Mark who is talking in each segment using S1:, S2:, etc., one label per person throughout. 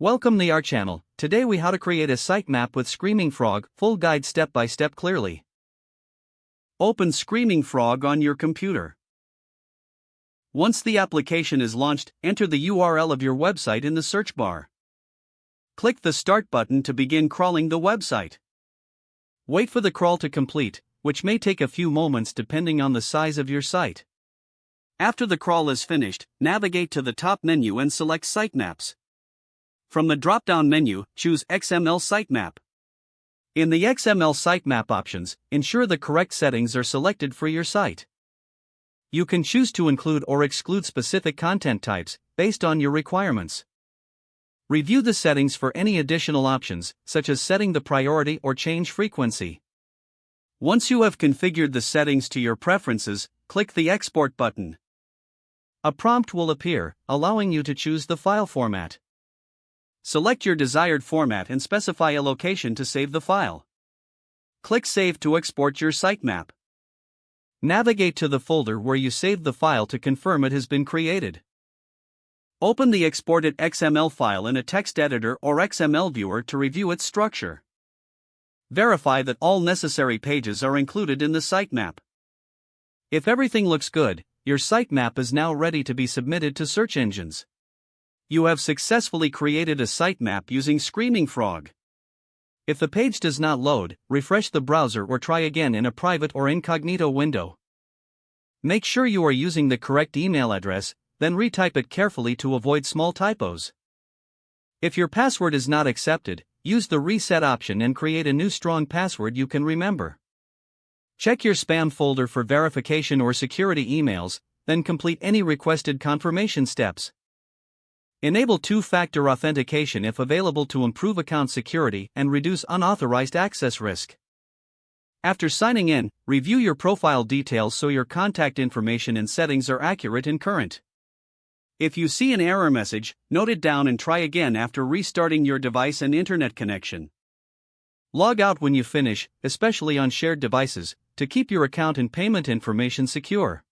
S1: Welcome to our channel. Today we how to create a sitemap with Screaming Frog, full guide step by step clearly. Open Screaming Frog on your computer. Once the application is launched, enter the URL of your website in the search bar. Click the Start button to begin crawling the website. Wait for the crawl to complete, which may take a few moments depending on the size of your site. After the crawl is finished, navigate to the top menu and select Sitemaps. From the drop-down menu, choose XML Sitemap. In the XML Sitemap options, ensure the correct settings are selected for your site. You can choose to include or exclude specific content types, based on your requirements. Review the settings for any additional options, such as setting the priority or change frequency. Once you have configured the settings to your preferences, click the Export button. A prompt will appear, allowing you to choose the file format. Select your desired format and specify a location to save the file. Click Save to export your sitemap. Navigate to the folder where you saved the file to confirm it has been created. Open the exported XML file in a text editor or XML viewer to review its structure. Verify that all necessary pages are included in the sitemap. If everything looks good, your sitemap is now ready to be submitted to search engines. You have successfully created a sitemap using Screaming Frog. If the page does not load, refresh the browser or try again in a private or incognito window. Make sure you are using the correct email address, then retype it carefully to avoid small typos. If your password is not accepted, use the reset option and create a new strong password you can remember. Check your spam folder for verification or security emails, then complete any requested confirmation steps. Enable two-factor authentication if available to improve account security and reduce unauthorized access risk. After signing in, review your profile details so your contact information and settings are accurate and current. If you see an error message, note it down and try again after restarting your device and internet connection. Log out when you finish, especially on shared devices, to keep your account and payment information secure.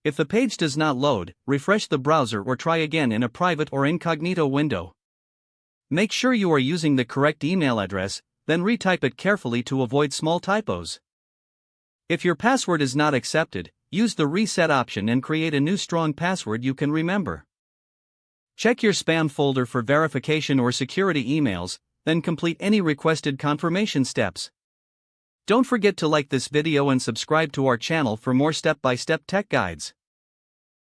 S1: If the page does not load, refresh the browser or try again in a private or incognito window. Make sure you are using the correct email address, then retype it carefully to avoid small typos. If your password is not accepted, use the reset option and create a new strong password you can remember. Check your spam folder for verification or security emails, then complete any requested confirmation steps. Don't forget to like this video and subscribe to our channel for more step-by-step tech guides.